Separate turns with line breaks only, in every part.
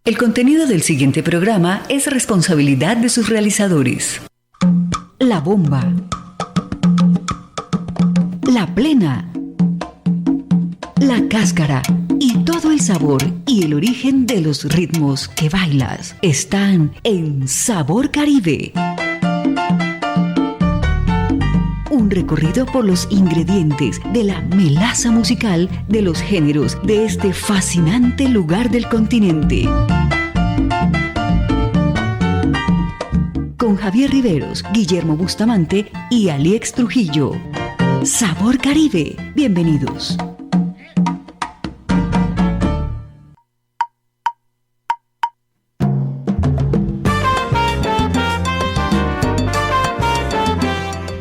El contenido del siguiente programa es responsabilidad de sus realizadores. La bomba. La plena. La cáscara. Y todo el sabor y el origen de los ritmos que bailas están en Sabor Caribe. Un recorrido por los ingredientes de la melaza musical de los géneros de este fascinante lugar del continente. Con Javier Riveros, Guillermo Bustamante y Alix Trujillo. Sabor Caribe. Bienvenidos.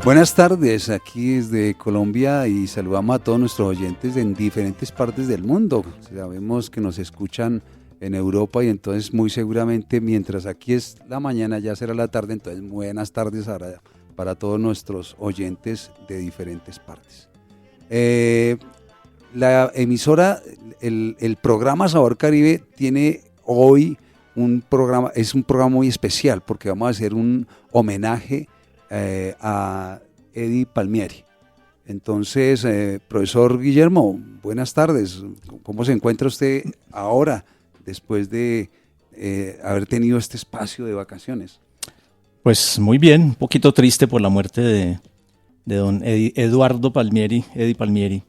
Buenas tardes, aquí desde Colombia y saludamos a todos nuestros oyentes en diferentes partes del mundo. Sabemos que nos escuchan en Europa y entonces muy seguramente mientras aquí es la mañana ya será la tarde, entonces buenas tardes para todos nuestros oyentes de diferentes partes. La emisora, el programa Sabor Caribe tiene hoy es un programa muy especial porque vamos a hacer un homenaje a Eddie Palmieri. Entonces, profesor Guillermo, buenas tardes. ¿Cómo se encuentra usted ahora, después de haber tenido este espacio de vacaciones?
Pues muy bien, un poquito triste por la muerte de don Eduardo Palmieri, Eddie Palmieri.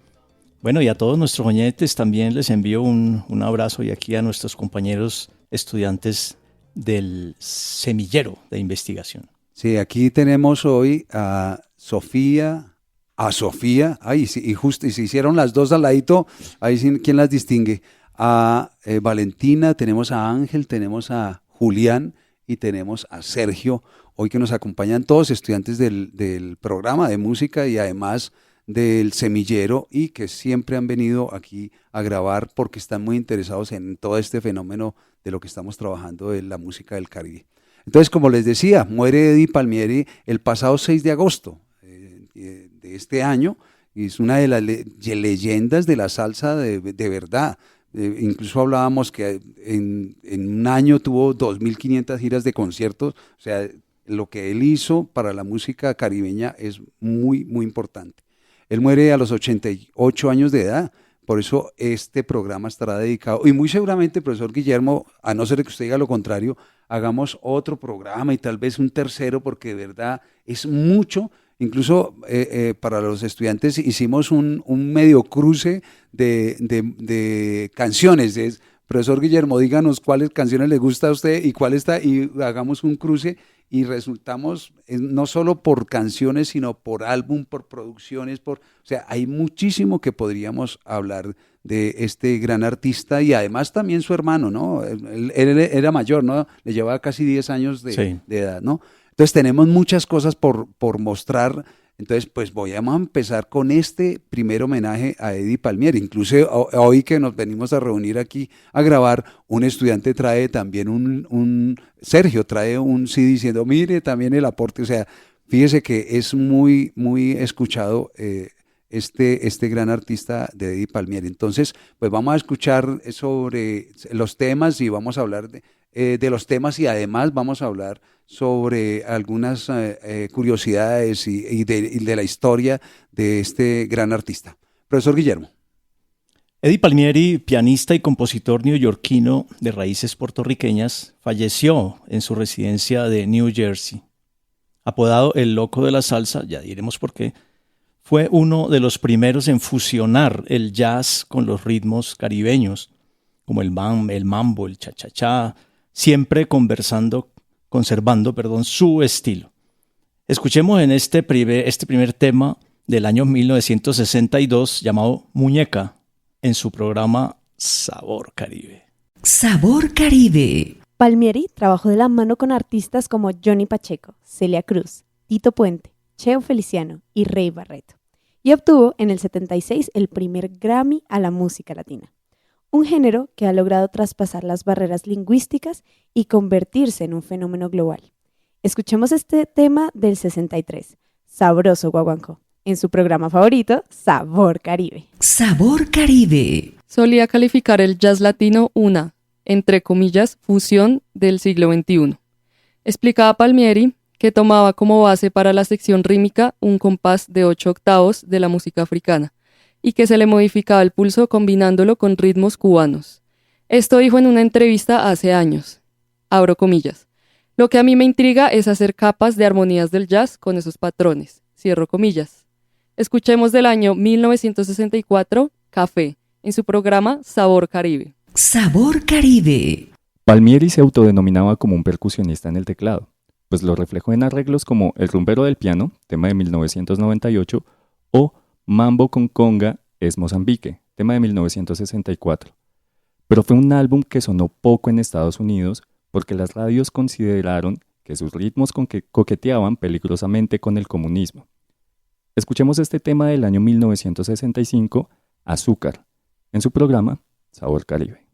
Bueno, y a todos nuestros oyentes también les envío un abrazo y aquí a nuestros compañeros estudiantes del semillero de investigación.
Sí, aquí tenemos hoy a Sofía, y si hicieron las dos al ladito, ahí sí, ¿quién las distingue? A Valentina, tenemos a Ángel, tenemos a Julián y tenemos a Sergio, hoy que nos acompañan todos estudiantes del programa de música y además del semillero y que siempre han venido aquí a grabar porque están muy interesados en todo este fenómeno de lo que estamos trabajando de la música del Caribe. Entonces, como les decía, muere Eddie Palmieri el pasado 6 de agosto de este año, y es una de las leyendas de la salsa de verdad. Incluso hablábamos que en un año tuvo 2.500 giras de conciertos, o sea, lo que él hizo para la música caribeña es muy, muy importante. Él muere a los 88 años de edad. Por eso este programa estará dedicado, y muy seguramente, profesor Guillermo, a no ser que usted diga lo contrario, hagamos otro programa y tal vez un tercero, porque de verdad es mucho. Incluso para los estudiantes hicimos un medio cruce de canciones. Profesor Guillermo, díganos cuáles canciones le gusta a usted y cuál está, y hagamos un cruce y resultamos no solo por canciones, sino por álbum, por producciones, o sea, hay muchísimo que podríamos hablar de este gran artista y además también su hermano, ¿no? Él era mayor, ¿no? Le llevaba casi 10 años de edad, ¿no? Entonces tenemos muchas cosas por mostrar. Entonces, pues vamos a empezar con este primer homenaje a Eddie Palmieri. Incluso hoy que nos venimos a reunir aquí a grabar, un estudiante trae también Sergio trae un CD diciendo, mire también el aporte. O sea, fíjese que es muy, muy escuchado este gran artista de Eddie Palmieri. Entonces, pues vamos a escuchar sobre los temas y vamos a hablar de los temas y además vamos a hablar sobre algunas curiosidades y de la historia de este gran artista. Profesor Guillermo.
Eddie Palmieri, pianista y compositor neoyorquino de raíces puertorriqueñas, falleció en su residencia de New Jersey. Apodado el Loco de la Salsa, ya diremos por qué, fue uno de los primeros en fusionar el jazz con los ritmos caribeños, como el mambo, el cha-cha-cha, siempre conservando su estilo. Escuchemos en este primer tema del año 1962 llamado Muñeca en su programa Sabor Caribe.
Sabor Caribe.
Palmieri trabajó de la mano con artistas como Johnny Pacheco, Celia Cruz, Tito Puente, Cheo Feliciano y Rey Barreto, y obtuvo en el 76 el primer Grammy a la música latina. Un género que ha logrado traspasar las barreras lingüísticas y convertirse en un fenómeno global. Escuchemos este tema del 63, Sabroso Guaguancó, en su programa favorito, Sabor Caribe.
Sabor Caribe.
Solía calificar el jazz latino una, entre comillas, fusión del siglo XXI. Explicaba Palmieri que tomaba como base para la sección rítmica un compás de 8 octavos de la música africana y que se le modificaba el pulso combinándolo con ritmos cubanos. Esto dijo en una entrevista hace años. Abro comillas. Lo que a mí me intriga es hacer capas de armonías del jazz con esos patrones. Cierro comillas. Escuchemos del año 1964, Café, en su programa Sabor Caribe.
Sabor Caribe.
Palmieri se autodenominaba como un percusionista en el teclado, pues lo reflejó en arreglos como El rumbero del piano, tema de 1998, o Mambo con conga es Mozambique, tema de 1964. Pero fue un álbum que sonó poco en Estados Unidos porque las radios consideraron que sus ritmos coqueteaban peligrosamente con el comunismo. Escuchemos este tema del año 1965, Azúcar, en su programa Sabor Caribe.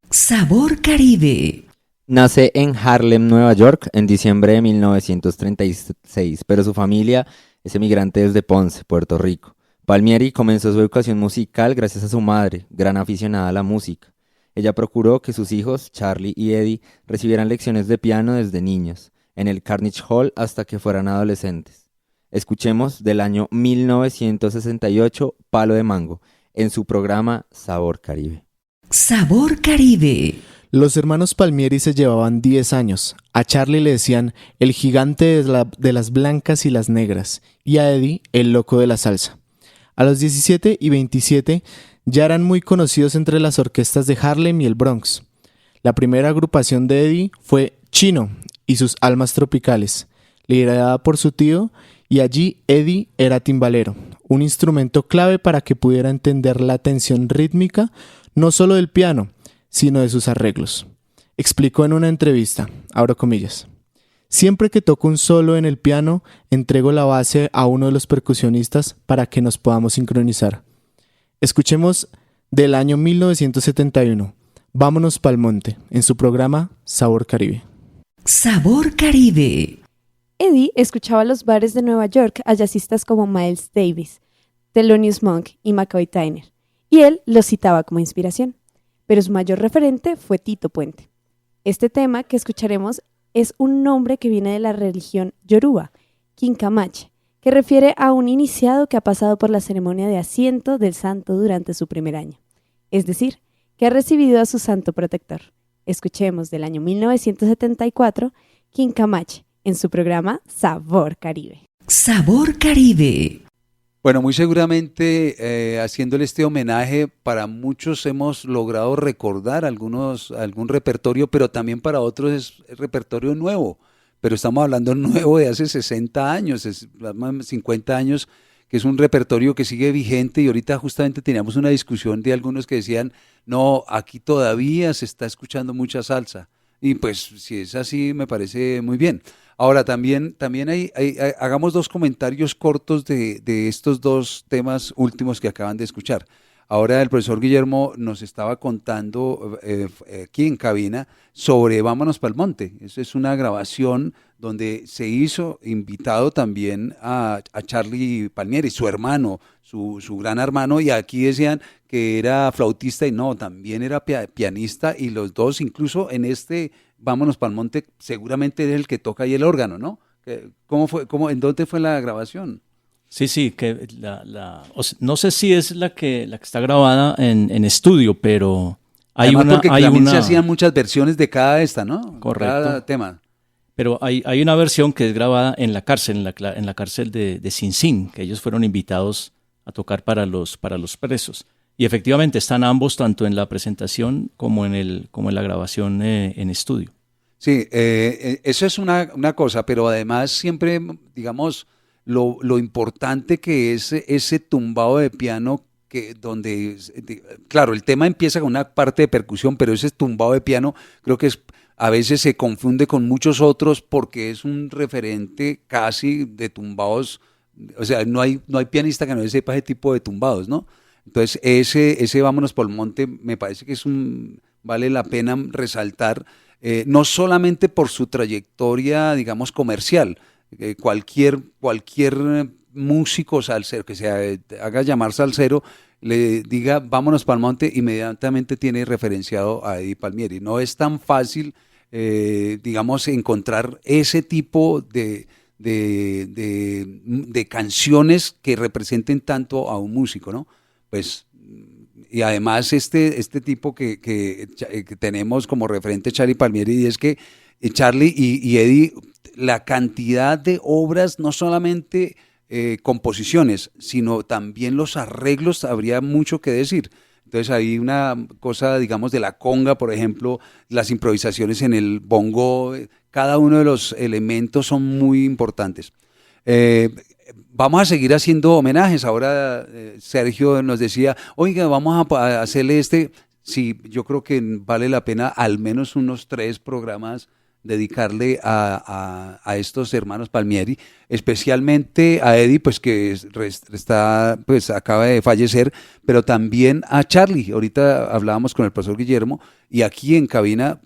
Sabor Caribe.
Nace en Harlem, Nueva York, en diciembre de 1936, pero su familia es emigrante desde Ponce, Puerto Rico. Palmieri comenzó su educación musical gracias a su madre, gran aficionada a la música. Ella procuró que sus hijos, Charlie y Eddie, recibieran lecciones de piano desde niños, en el Carnegie Hall hasta que fueran adolescentes. Escuchemos del año 1968, Palo de Mango, en su programa Sabor Caribe.
Sabor Caribe.
Los hermanos Palmieri se llevaban 10 años. A Charlie le decían el gigante de las blancas y las negras, y a Eddie el loco de la salsa. A los 17 y 27 ya eran muy conocidos entre las orquestas de Harlem y el Bronx. La primera agrupación de Eddie fue Chino y sus Almas Tropicales, liderada por su tío, y allí Eddie era timbalero, un instrumento clave para que pudiera entender la tensión rítmica no solo del piano, sino de sus arreglos. Explicó en una entrevista, abro comillas, siempre que toco un solo en el piano, entrego la base a uno de los percusionistas para que nos podamos sincronizar. Escuchemos del año 1971, Vámonos pa'l monte, en su programa Sabor Caribe.
Sabor Caribe.
Eddie escuchaba los bares de Nueva York a jazzistas como Miles Davis, Thelonious Monk y McCoy Tyner, y él los citaba como inspiración, pero su mayor referente fue Tito Puente. Este tema que escucharemos es un nombre que viene de la religión yoruba, Kinkamache, que refiere a un iniciado que ha pasado por la ceremonia de asiento del santo durante su primer año, es decir, que ha recibido a su santo protector. Escuchemos del año 1974, Kinkamache, en su programa Sabor Caribe.
Sabor Caribe.
Bueno, muy seguramente haciéndole este homenaje, para muchos hemos logrado recordar algún repertorio, pero también para otros es repertorio nuevo. Pero estamos hablando nuevo de hace 60 años, 50 años, que es un repertorio que sigue vigente, y ahorita justamente teníamos una discusión de algunos que decían, no, aquí todavía se está escuchando mucha salsa. Y pues si es así, me parece muy bien. Ahora, también hagamos dos comentarios cortos de estos dos temas últimos que acaban de escuchar. Ahora el profesor Guillermo nos estaba contando aquí en cabina sobre Vámonos pa'l Monte. Esa es una grabación donde se hizo invitado también a Charlie Palmieri, su hermano, su gran hermano, y aquí decían que era flautista y no, también era pianista, y los dos incluso en este Vámonos pa'l Monte seguramente es el que toca ahí el órgano, ¿no? ¿Cómo fue, en dónde fue la grabación?
Sí, que no sé si es la que está grabada en estudio, pero
porque también se hacían muchas versiones de cada esta, ¿no?
Correcto.
Cada tema.
Pero hay una versión que es grabada en la cárcel, en la cárcel de Sing Sing, que ellos fueron invitados a tocar para los presos. Y efectivamente están ambos, tanto en la presentación como en la grabación en estudio.
Sí, eso es una cosa, pero además siempre, digamos, lo importante que es ese tumbado de piano, claro, el tema empieza con una parte de percusión, pero ese tumbado de piano creo que a veces se confunde con muchos otros porque es un referente casi de tumbados, o sea, no hay pianista que no sepa ese tipo de tumbados, ¿no? Entonces ese Vámonos pa'l Monte me parece que vale la pena resaltar, no solamente por su trayectoria, digamos, comercial. Cualquier músico salsero que se haga llamar salsero le diga vámonos para el monte, inmediatamente tiene referenciado a Eddie Palmieri. No es tan fácil, digamos, encontrar ese tipo de canciones que representen tanto a un músico, ¿no? Pues, y además este tipo que tenemos como referente Charlie Palmieri, y es que Charlie y Eddie, la cantidad de obras, no solamente composiciones, sino también los arreglos, habría mucho que decir. Entonces hay una cosa, digamos, de la conga, por ejemplo, las improvisaciones en el bongo, cada uno de los elementos son muy importantes. Vamos a seguir haciendo homenajes. Ahora Sergio nos decía, oiga, vamos a hacerle sí, yo creo que vale la pena al menos unos 3 programas dedicarle a estos hermanos Palmieri, especialmente a Eddie, pues que acaba de fallecer, pero también a Charlie. Ahorita hablábamos con el profesor Guillermo y aquí en cabina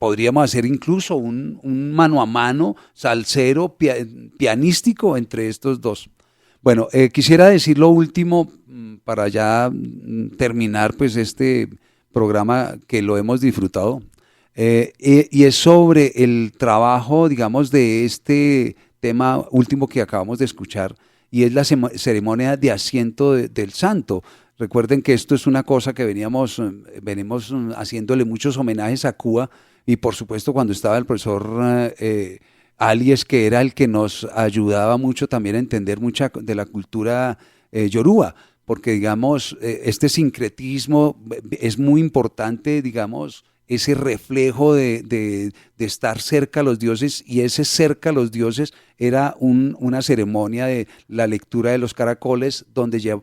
podríamos hacer incluso un mano a mano salsero pianístico entre estos dos. Bueno, quisiera decir lo último para ya terminar pues este programa que lo hemos disfrutado. Y es sobre el trabajo, digamos, de este tema último que acabamos de escuchar, y es la ceremonia de asiento del santo. Recuerden que esto es una cosa que venimos haciéndole muchos homenajes a Cuba, y por supuesto cuando estaba el profesor Alies, que era el que nos ayudaba mucho también a entender mucha de la cultura yoruba, porque digamos, este sincretismo es muy importante, digamos, ese reflejo de estar cerca a los dioses, y ese cerca a los dioses era una ceremonia de la lectura de los caracoles, donde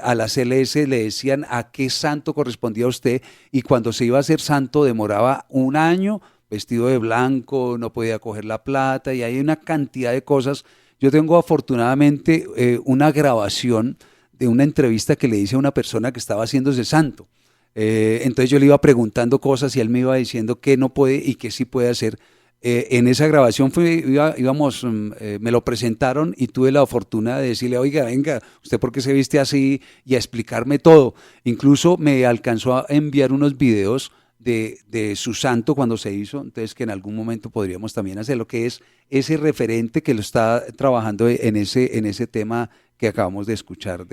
a la CLS le decían a qué santo correspondía a usted, y cuando se iba a hacer santo demoraba un año, vestido de blanco, no podía coger la plata, y hay una cantidad de cosas. Yo tengo afortunadamente una grabación de una entrevista que le hice a una persona que estaba haciéndose santo. Entonces yo le iba preguntando cosas y él me iba diciendo qué no puede y qué sí puede hacer. En esa grabación me lo presentaron y tuve la fortuna de decirle, oiga, venga, ¿usted por qué se viste así? Y a explicarme todo. Incluso me alcanzó a enviar unos videos de su santo cuando se hizo, entonces que en algún momento podríamos también hacer lo que es ese referente que lo está trabajando en ese tema que acabamos de escuchar.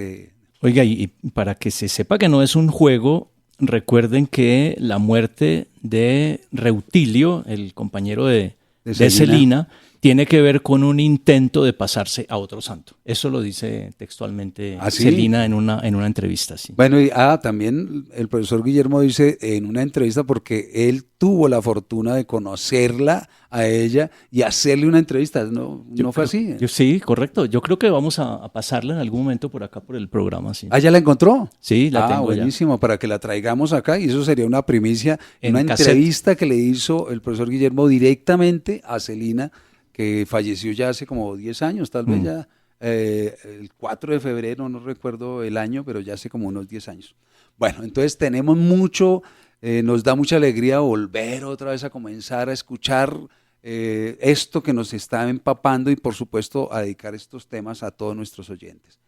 Oiga, y para que se sepa que no es un juego, recuerden que la muerte de Reutilio, el compañero de Celina, tiene que ver con un intento de pasarse a otro santo. Eso lo dice textualmente Celina en una entrevista. Sí.
Bueno, y también el profesor Guillermo dice en una entrevista, porque él tuvo la fortuna de conocerla a ella y hacerle una entrevista. ¿No fue así?
Sí, correcto. Yo creo que vamos a pasarla en algún momento por acá, por el programa. Sí.
¿Ah, ya la encontró?
Sí, la tengo
buenísimo, ya. Para que la traigamos acá, y eso sería una primicia, una entrevista que le hizo el profesor Guillermo directamente a Celina, que falleció ya hace como 10 años, tal vez ya, el 4 de febrero, no recuerdo el año, pero ya hace como unos 10 años. Bueno, entonces tenemos mucho, nos da mucha alegría volver otra vez a comenzar a escuchar esto que nos está empapando, y por supuesto a dedicar estos temas a todos nuestros oyentes.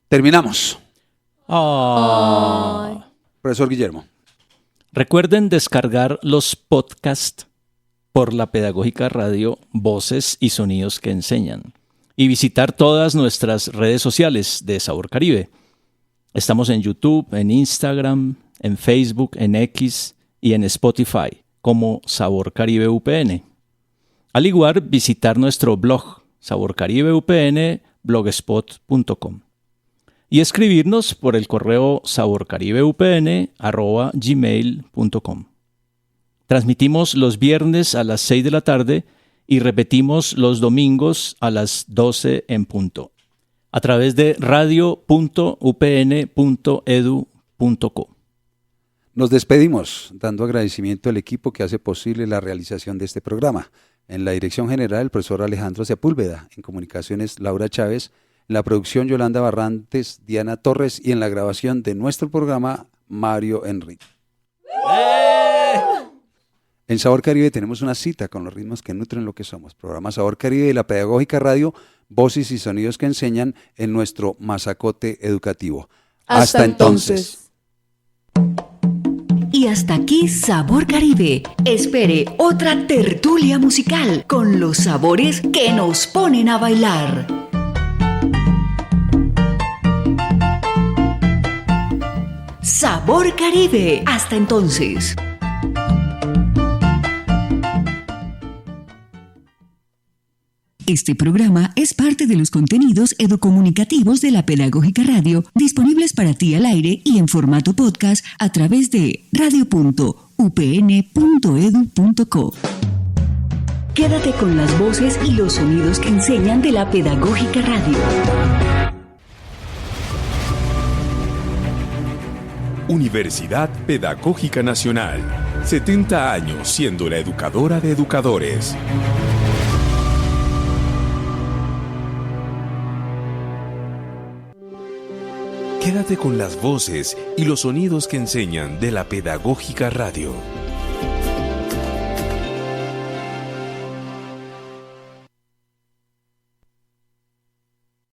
Terminamos. Profesor Guillermo.
Recuerden descargar los podcasts por la Pedagógica Radio, Voces y Sonidos que Enseñan, y visitar todas nuestras redes sociales de Sabor Caribe. Estamos en YouTube, en Instagram, en Facebook, en X y en Spotify como Sabor Caribe UPN. Al igual, visitar nuestro blog saborcaribeupn.blogspot.com y escribirnos por el correo saborcaribeupn@gmail.com. Transmitimos los viernes a las 6 de la tarde y repetimos los domingos a las 12 en punto, a través de radio.upn.edu.co.
Nos despedimos dando agradecimiento al equipo que hace posible la realización de este programa. En la dirección general, el profesor Alejandro Sepúlveda; en comunicaciones, Laura Chávez; en la producción, Yolanda Barrantes, Diana Torres; y en la grabación de nuestro programa, Mario Enrique. En Sabor Caribe tenemos una cita con los ritmos que nutren lo que somos. Programa Sabor Caribe de la Pedagógica Radio, Voces y Sonidos que Enseñan, en nuestro masacote educativo. Hasta entonces.
Y hasta aquí Sabor Caribe. Espere otra tertulia musical con los sabores que nos ponen a bailar. Sabor Caribe. Hasta entonces. Este programa es parte de los contenidos educomunicativos de la Pedagógica Radio, disponibles para ti al aire y en formato podcast a través de radio.upn.edu.co. Quédate con las voces y los sonidos que enseñan de la Pedagógica Radio.
Universidad Pedagógica Nacional. 70 años siendo la educadora de educadores. Quédate con las voces y los sonidos que enseñan de la Pedagógica Radio.